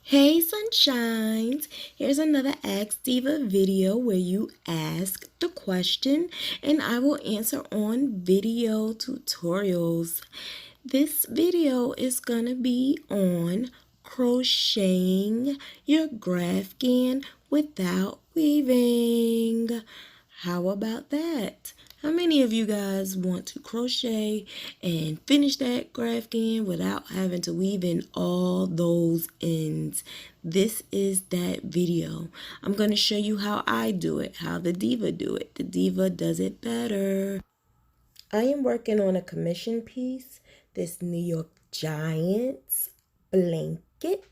Hey sunshines! Here's another Ask Diva video where you ask the question and I will answer on video tutorials. This video is gonna be on crocheting your Graphghan without weaving. How about that? How many of you guys want to crochet and finish that Graphghan without having to weave in all those ends? This is that video. I'm going to show you how I do it, how the Diva do it. The Diva does it better. I am working on a commission piece, this New York Giants blanket.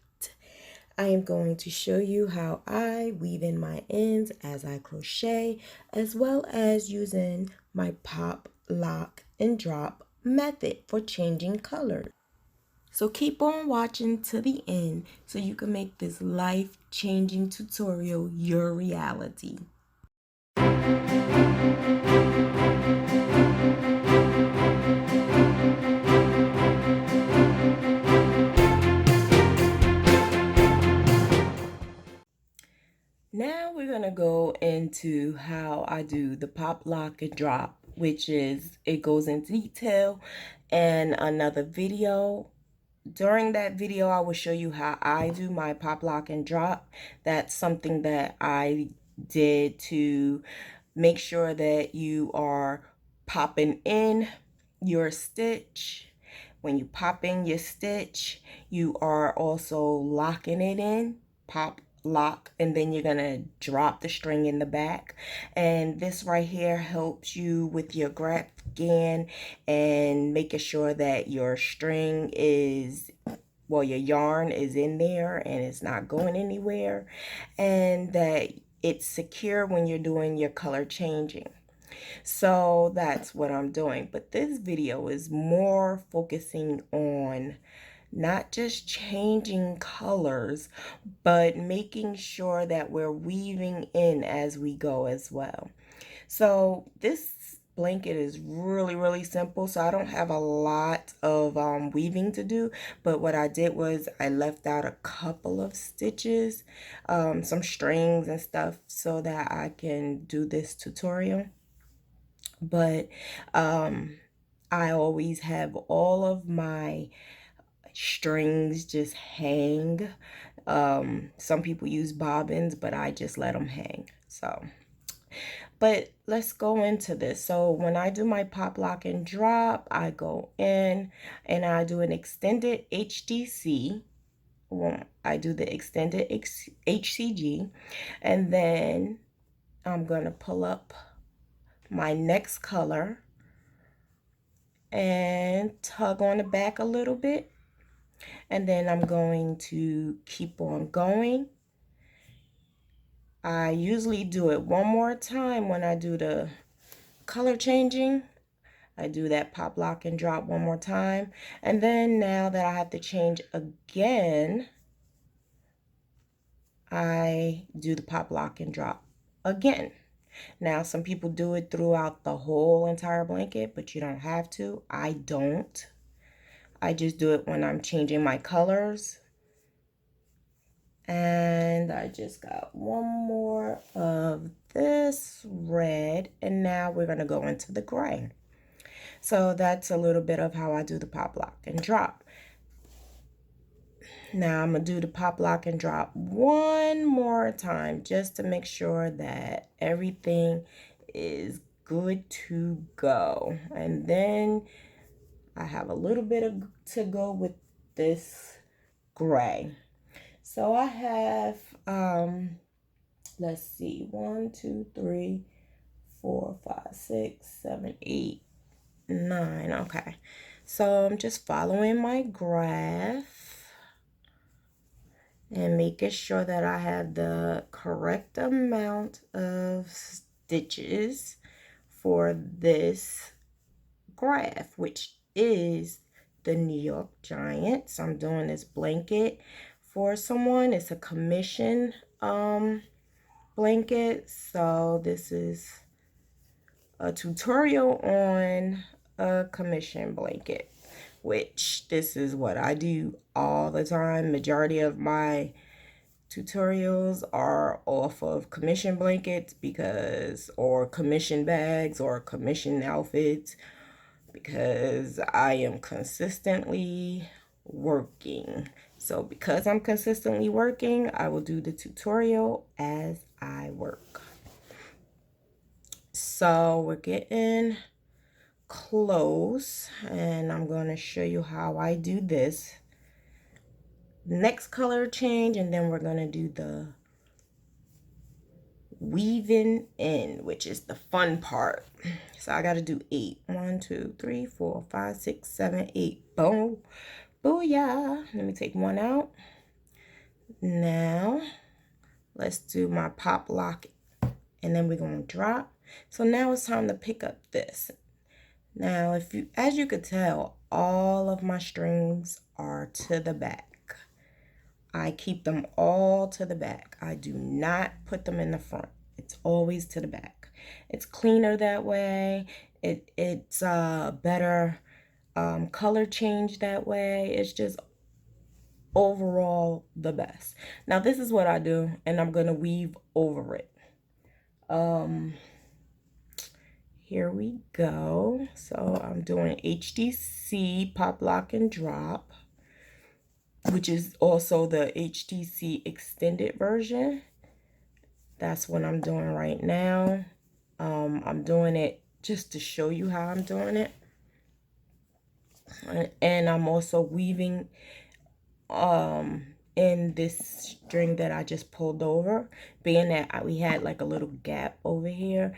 I am going to show you how I weave in my ends as I crochet, as well as using my pop, lock, and drop method for changing colors. So keep on watching to the end so you can make this life-changing tutorial your reality. Now we're going to go into how I do the pop, lock, and drop, which is, it goes into detail in another video. During that video, I will show you how I do my pop, lock, and drop. That's something that I did to make sure that you are popping in your stitch. When you pop in your stitch, you are also locking it in, pop, lock, and then you're gonna drop the string in the back. And this right here helps you with your Graphghan and making sure that your string is, well, your yarn is in there and it's not going anywhere, and that it's secure when you're doing your color changing. So that's what I'm doing. But this video is more focusing on not just changing colors, but making sure that we're weaving in as we go as well. So this blanket is really simple, so I don't have a lot of weaving to do, but what I did was I left out a couple of stitches, some strings and stuff, so that I can do this tutorial. But I always have all of my strings just hang. Some people use bobbins, but I just let them hang. So, but let's go into this. So when I do my pop, lock, and drop, I go in and I do an extended HDC. Well, I do the extended HCG, and then I'm going to pull up my next color and tug on the back a little bit, and then I'm going to keep on going. I usually do it one more time when I do the color changing. I do that pop, lock, and drop one more time, and then now that I have to change again, I do the pop, lock, and drop again. Now some people do it throughout the whole entire blanket, but you don't have to. I don't. I just do it when I'm changing my colors. And I just got one more of this red, and now we're going to go into the gray. So that's a little bit of how I do the pop, lock, and drop. Now I'm going to do the pop, lock, and drop one more time just to make sure that everything is good to go. And then I have a little bit to go with this gray. So I have, let's see, 1, 2, 3, 4, 5, 6, 7, 8, 9. Okay. So I'm just following my graph and making sure that I have the correct amount of stitches for this graph, which is the New York Giants. I'm doing this blanket for someone. It's a commission blanket. So this is a tutorial on a commission blanket. which this is what I do all the time. Majority of my tutorials are off of commission blankets or commission bags or commission outfits, because I am consistently working. So because I'm consistently working, I will do the tutorial as I work. So we're getting close, and I'm going to show you how I do this next color change, and then we're going to do the weaving in, which is the fun part. So I got to do 8. 1, 2, 3, 4, 5, 6, 7, 8. Boom. Booyah. Let me take one out. Now let's do my pop lock, and then we're going to drop. So now it's time to pick up this. Now, as you could tell, all of my strings are to the back. I keep them all to the back. I do not put them in the front. It's always to the back. It's cleaner that way. It's better color change that way. It's just overall the best. Now this is what I do, and I'm gonna weave over it. Here we go. So I'm doing HDC pop lock and drop, which is also the HDC extended version. That's what I'm doing right now. I'm doing it just to show you how I'm doing it. And I'm also weaving in this string that I just pulled over. Being that we had like a little gap over here,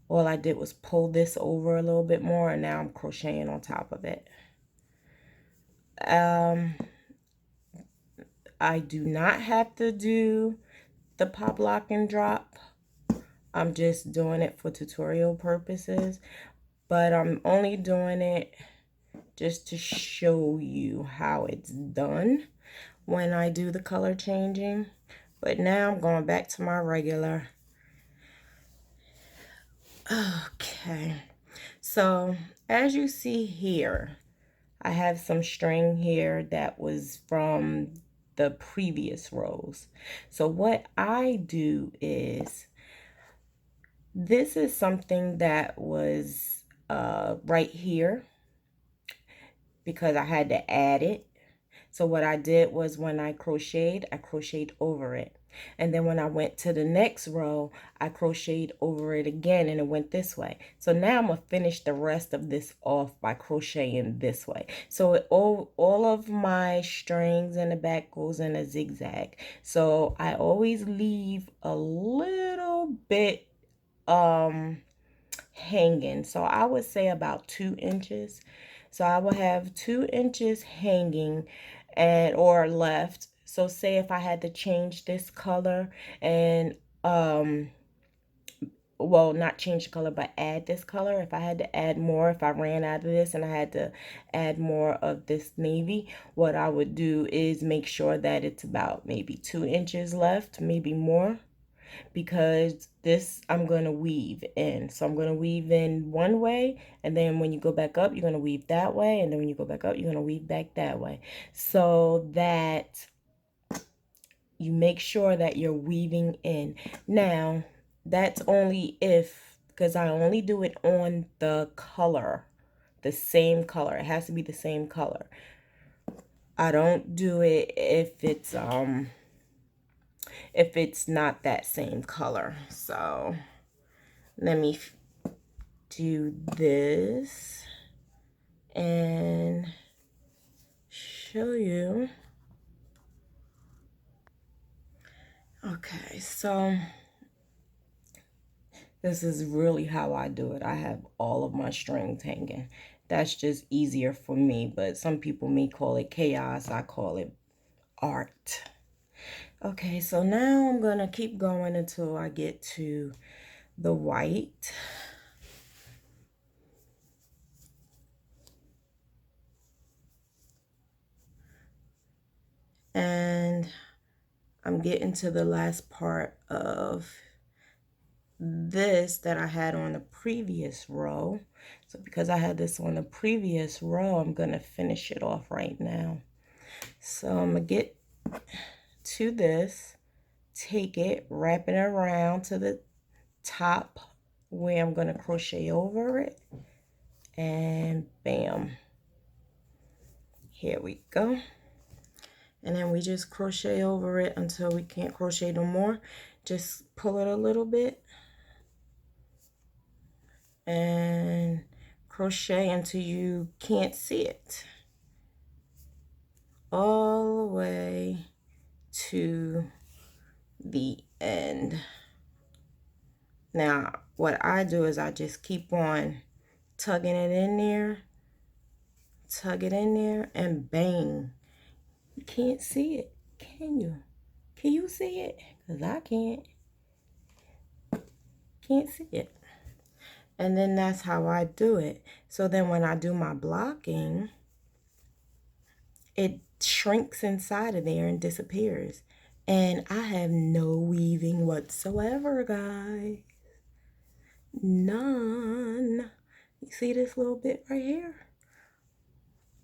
all I did was pull this over a little bit more, and now I'm crocheting on top of it. I do not have to do the pop lock and drop. I'm just doing it for tutorial purposes, but I'm only doing it just to show you how it's done when I do the color changing. But now I'm going back to my regular. Okay, so as you see here, I have some string here that was from the previous rows. So what I do is, this is something that was right here because I had to add it. So what I did was, when I crocheted over it. And then when I went to the next row, I crocheted over it again, and it went this way. So now I'm going to finish the rest of this off by crocheting this way. So all of my strings in the back goes in a zigzag. So I always leave a little bit hanging. So I would say about 2 inches. So I will have 2 inches hanging or left. So say if I had to change this color and well, not change the color, but add this color. If I had to add more, if I ran out of this and I had to add more of this navy, what I would do is make sure that it's about maybe 2 inches left, maybe more, because this I'm going to weave in. So I'm going to weave in one way, and then when you go back up, you're going to weave that way, and then when you go back up, you're going to weave back that way, so that you make sure that you're weaving in. Now, that's only if, because I only do it on the color, the same color. It has to be the same color. I don't do it if it's not that same color. So let me do this and show you. Okay, so this is really how I do it. I have all of my strings hanging. That's just easier for me, but some people may call it chaos. I call it art. Okay, so now I'm gonna keep going until I get to the white. And I'm getting to the last part of this that I had on the previous row. So because I had this on the previous row, I'm going to finish it off right now. So I'm going to get to this, take it, wrap it around to the top where I'm going to crochet over it, and bam, here we go. And then we just crochet over it until we can't crochet no more. Just pull it a little bit and crochet until you can't see it, all the way to the end. Now what I do is I just keep on tugging it in there, tug it in there, and bang. You can't see it, can you? Can you see it? Because I can't see it. And then that's how I do it. So then when I do my blocking, it shrinks inside of there and disappears. And I have no weaving whatsoever, guys. None. You see this little bit right here?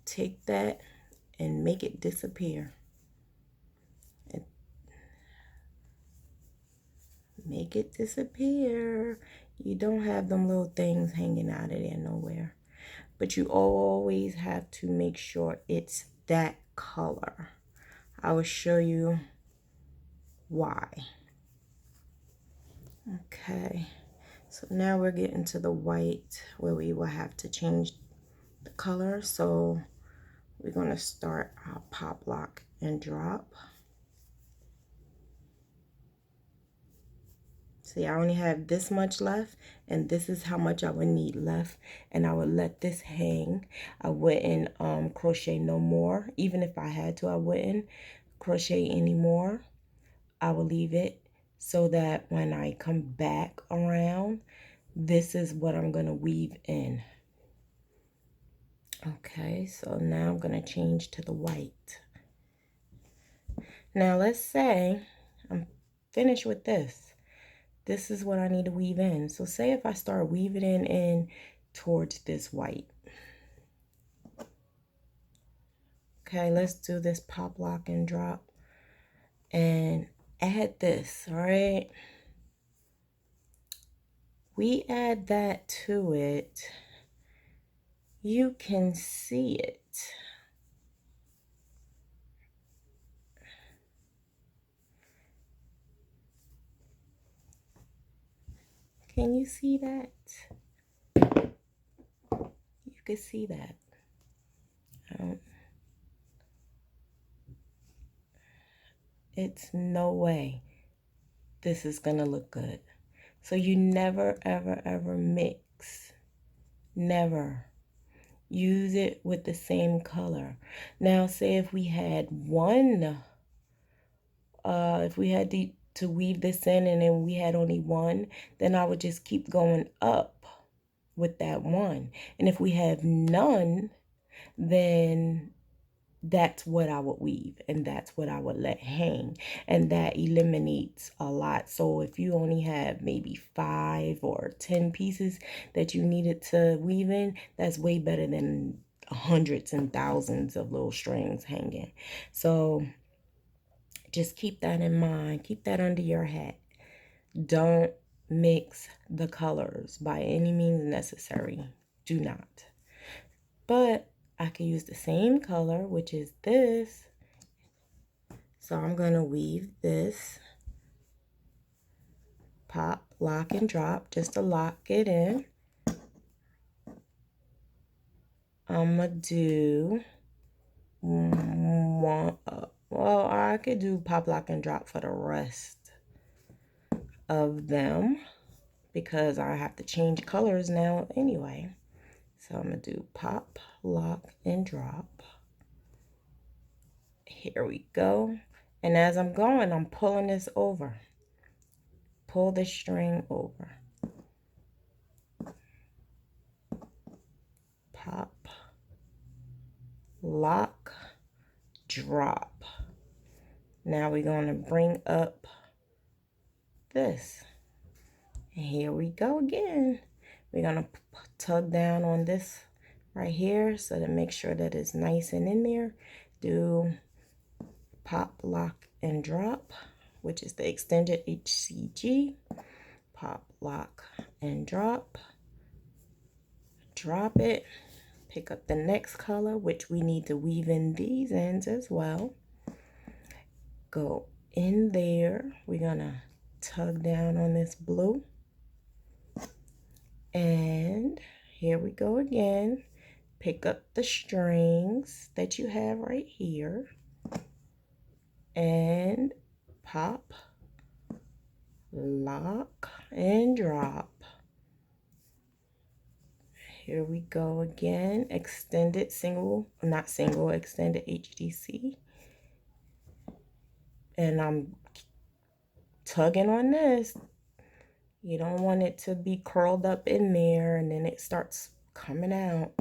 Take that and make it disappear. Make it disappear. You don't have them little things hanging out of there nowhere. But you always have to make sure it's that color. I will show you why. Okay, so now we're getting to the white where we will have to change the color. So we're going to start our pop, lock, and drop. See, I only have this much left, and this is how much I would need left, and I would let this hang. I wouldn't crochet no more. Even if I had to, I wouldn't crochet anymore. I will leave it so that when I come back around, this is what I'm going to weave in. Okay, so now I'm going to change to the white. Now let's say I'm finished with this. This is what I need to weave in. So say if I start weaving in towards this white. Okay, let's do this pop, lock, and drop. And add this, all right? We add that to it. You can see it. Can you see that? You can see that. It's no way this is gonna look good. So you never, ever, ever mix. Never. Use it with the same color. Now, say if we had one, if we had to weave this in and then we had only one, then I would just keep going up with that one. And if we have none, then that's what I would weave and that's what I would let hang, and that eliminates a lot. So if you only have maybe 5 or 10 pieces that you needed to weave in, that's way better than hundreds and thousands of little strings hanging. So just keep that in mind, keep that under your hat. Don't mix the colors by any means necessary. Do not. But I can use the same color, which is this. So I'm going to weave this pop, lock, and drop just to lock it in. I'm going to do one, well, I could do pop, lock, and drop for the rest of them because I have to change colors now anyway. So I'm going to do pop, lock, and drop. Here we go. And as I'm going, I'm pulling this over. Pull the string over. Pop, lock, drop. Now we're going to bring up this. And here we go again. We're gonna tug down on this right here so to make sure that it's nice and in there. Do pop, lock, and drop, which is the extended HCG. Pop, lock, and drop. Drop it. Pick up the next color, which we need to weave in these ends as well. Go in there. We're gonna tug down on this blue. And here we go again. Pick up the strings that you have right here and pop, lock, and drop. Here we go again. Extended single, not single, extended HDC. And I'm tugging on this. You don't want it to be curled up in there and then it starts coming out.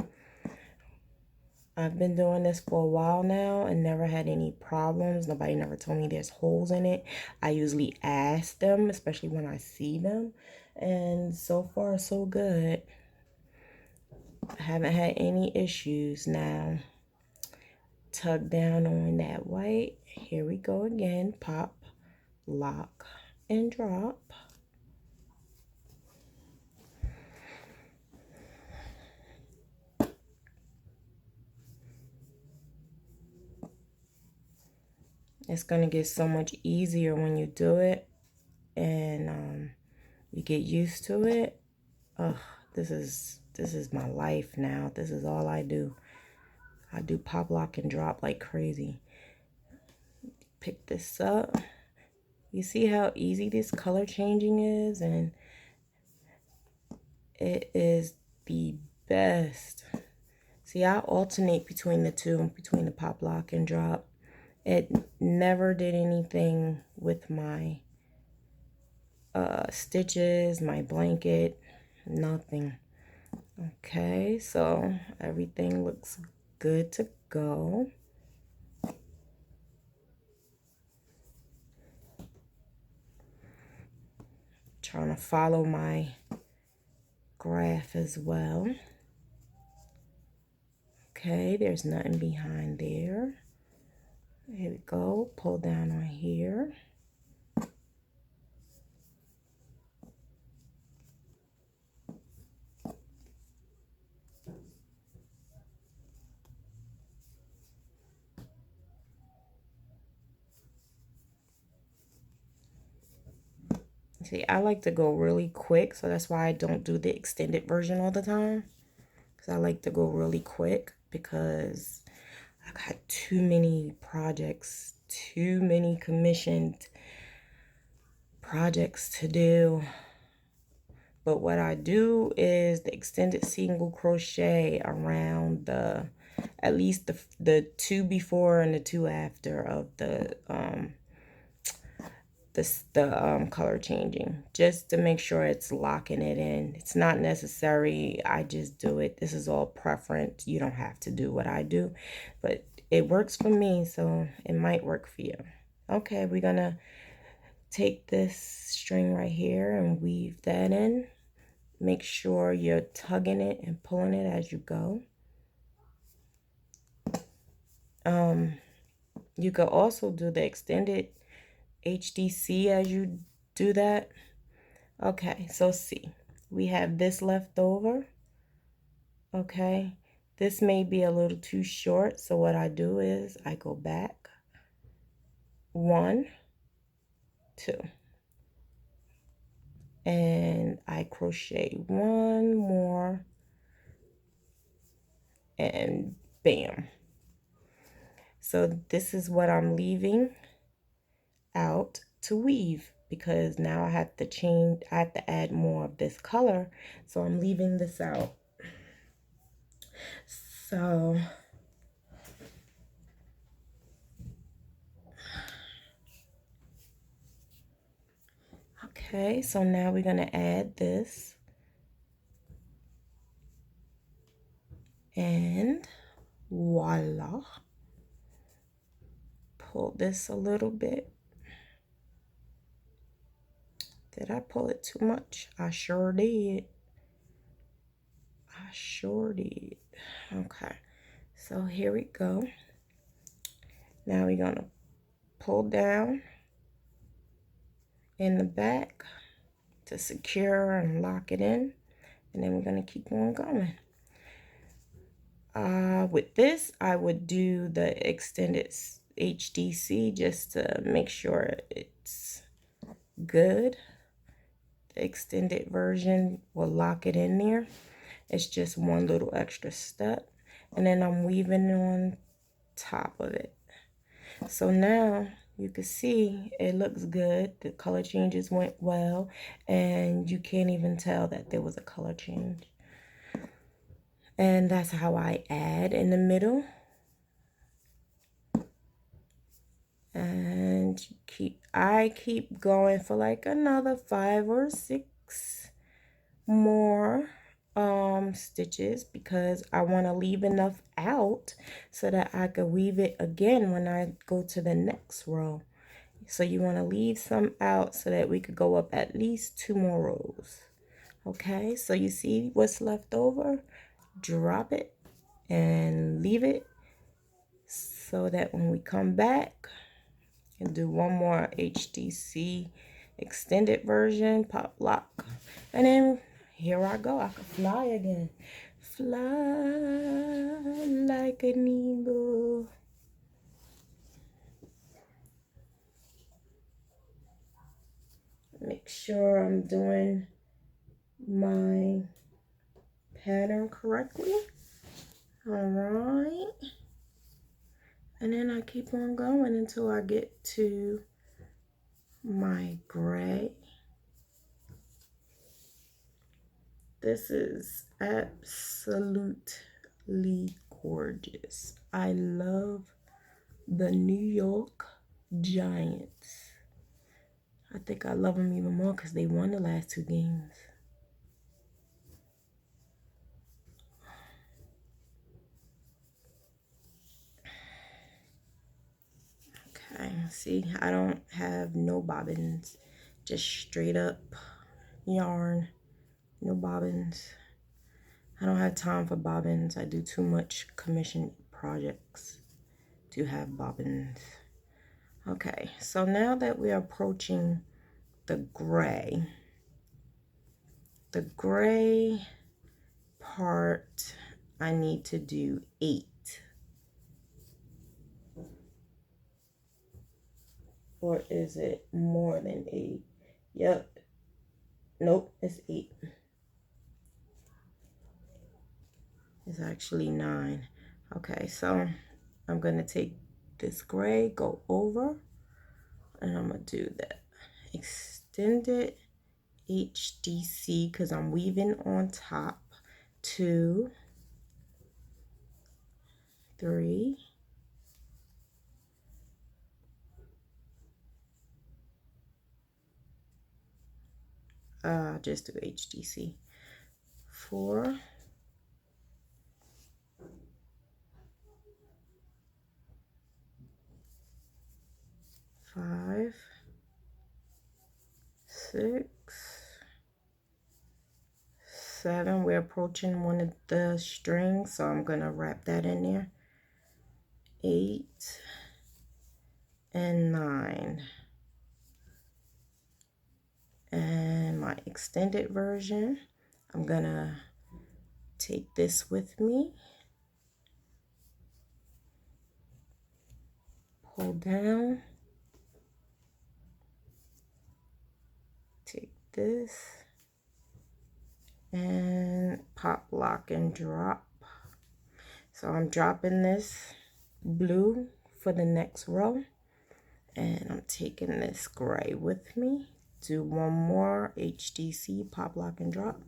I've been doing this for a while now and never had any problems. Nobody never told me there's holes in it. I usually ask them, especially when I see them. And so far, so good. I haven't had any issues now. Tug down on that white. Here we go again. Pop, lock, and drop. It's going to get so much easier when you do it and you get used to it. Ugh, this is my life now. This is all I do. I do pop, lock, and drop like crazy. Pick this up. You see how easy this color changing is, and it is the best. See, I alternate between the two, between the pop, lock, and drop. It never did anything with my stitches, my blanket, nothing. Okay, so everything looks good to go. Trying to follow my graph as well. Okay, there's nothing behind there. Here we go, pull down on here. See, I like to go really quick, so that's why I don't do the extended version all the time. Because I like to go really quick because I got too many projects, too many commissioned projects to do. But what I do is the extended single crochet around the, at least the two before and the two after of the color changing, just to make sure it's locking it in. It's not necessary. I just do it. This is all preference. You don't have to do what I do, but it works for me, so it might work for you. Okay, we're gonna take this string right here and weave that in. Make sure you're tugging it and pulling it as you go. You could also do the extended HDC as you do that. Okay, so see, we have this left over. Okay, this may be a little too short, so what I do is I go back 1, 2, and I crochet one more, and bam. So this is what I'm leaving out to weave, because now I have to change, I have to add more of this color, so I'm leaving this out. So okay, so now we're gonna add this, and voila, pull this a little bit, Did I pull it too much? I sure did. I sure did. Okay, so here we go. Now we're gonna pull down in the back to secure and lock it in, and then we're gonna keep on going. With this, I would do the extended HDC just to make sure it's good. The extended version will lock it in there. It's just one little extra step, and then I'm weaving on top of it. So now you can see it looks good. The color changes went well, and you can't even tell that there was a color change. And that's how I add in the middle. And I keep going for like another 5 or 6 more stitches, because I want to leave enough out so that I could weave it again when I go to the next row. So you want to leave some out so that we could go up at least 2 more rows. Okay, so you see what's left over, drop it and leave it so that when we come back and do one more HDC extended version, pop lock, and then here I go. I can fly again. Fly like an eagle. Make sure I'm doing my pattern correctly. All right. And then I keep on going until I get to my gray. This is absolutely gorgeous. I love the New York Giants. I think I love them even more because they won the last 2 games. Okay, see, I don't have no bobbins, just straight up yarn, no bobbins. I don't have time for bobbins. I do too much commission projects to have bobbins. Okay, so now that we're approaching the gray part, I need to do 8. Or is it more than 8? Yep. Nope, it's 8. It's actually 9. Okay, so I'm going to take this gray, go over, and I'm going to do that extended HDC because I'm weaving on top. 2, 3, just do HDC. 4, 5, 6, 7. We're approaching one of the strings, so I'm gonna wrap that in there. 8 and 9. And my extended version, I'm gonna take this with me, pull down, take this, and pop, lock, and drop. So I'm dropping this blue for the next row, and I'm taking this gray with me. Do one more HDC, pop, lock, and drop,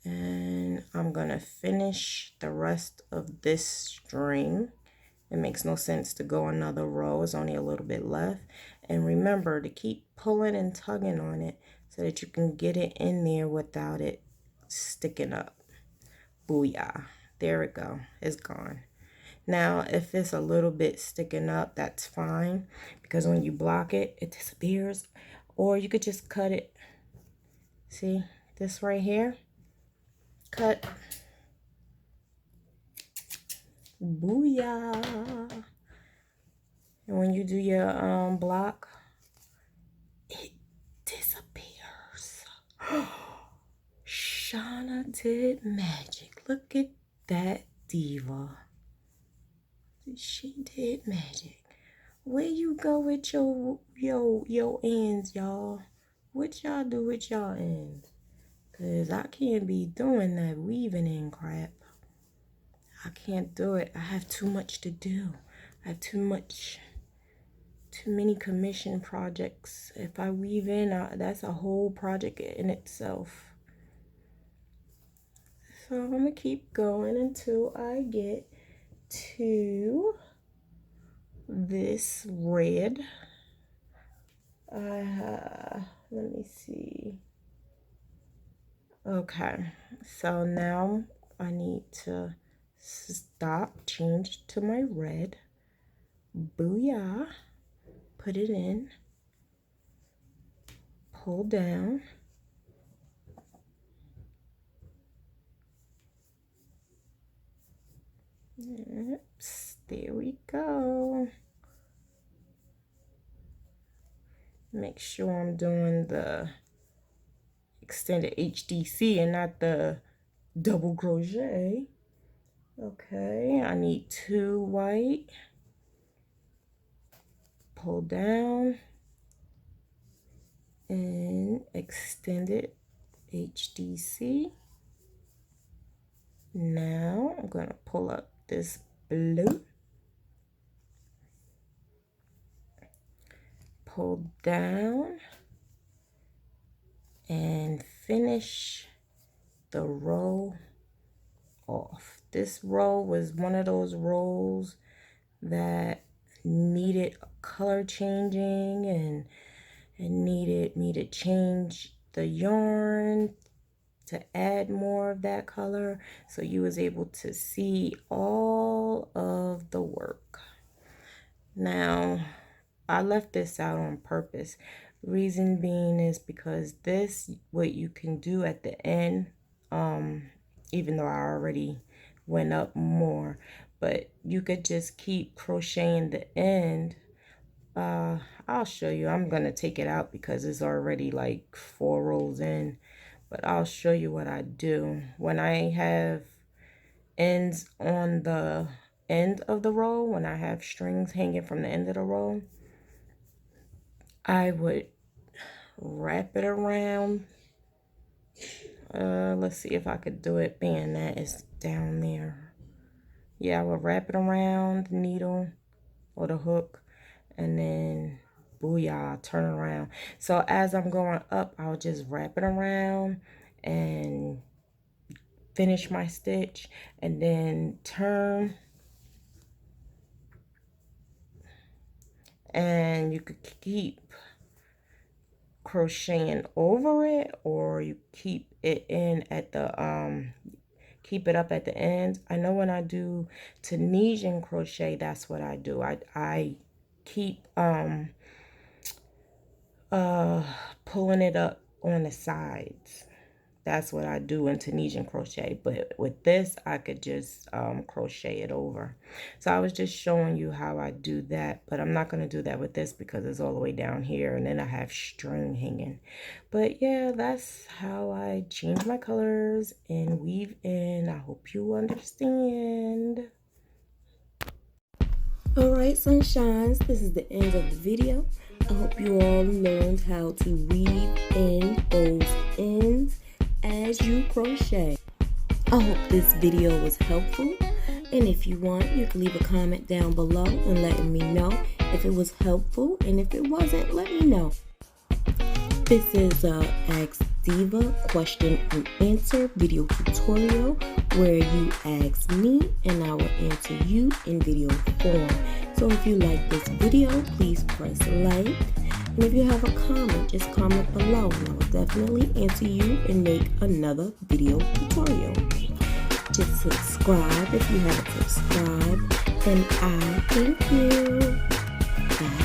and I'm gonna finish the rest of this string. It makes no sense to go another row. It's only a little bit left. And remember to keep pulling and tugging on it so that you can get it in there without it sticking up. Booyah. There we go. It's gone. Now, if it's a little bit sticking up, that's fine, because when you block it, it disappears. or you could just cut it. See this right here? Cut. Booyah. And when you do your block, it disappears. Shauna did magic. Look at that diva. She did magic. Where you go with your ends, y'all? What y'all do with y'all ends? Cause I can't be doing that weaving in crap. I can't do it. I have too much to do. I have too many commission projects. If I weave in, that's a whole project in itself. So I'm gonna keep going until I get to this red. Let me see. Okay, so now I need to stop, change to my red. Booyah. Put it in. Pull down. Oops, there we go. Make sure I'm doing the extended HDC and not the double crochet. Okay, I need 2 white. Pull down and extended HDC. Now I'm gonna pull up this blue. Pull down and finish the row off. This row was one of those rows that needed color changing, and it needed me to change the yarn to add more of that color so you was able to see all of the work. Now I left this out on purpose. Reason being is because this, what you can do at the end, even though I already went up more, but you could just keep crocheting the end. I'll show you. I'm gonna take it out because it's already like 4 rows in, but I'll show you what I do when I have ends on the end of the row. When I have strings hanging from the end of the row, I would wrap it around. Let's see if I could do it being that it's down there. Yeah, I would wrap it around the needle or the hook, and then booyah, turn around. So as I'm going up, I'll just wrap it around and finish my stitch, and then turn, and you could keep crocheting over it, or you keep it in at the keep it up at the end. I know when I do Tunisian crochet, that's what I do. I keep pulling it up on the sides. That's what I do in Tunisian crochet, but with this I could just crochet it over. So I was just showing you how I do that, but I'm not going to do that with this because it's all the way down here, and then I have string hanging. But yeah, that's how I change my colors and weave in. I hope you understand. Alright, sunshines, this is the end of the video. I hope you all learned how to weave in those ends as you crochet. I hope this video was helpful, and if you want, you can leave a comment down below and letting me know if it was helpful, and if it wasn't, let me know. This is a Ask Diva question and answer video tutorial where you ask me and I will answer you in video form. So if you like this video, please press like. And if you have a comment, just comment below and I will definitely answer you and make another video tutorial. Just subscribe if you haven't subscribed, and I thank you. Bye.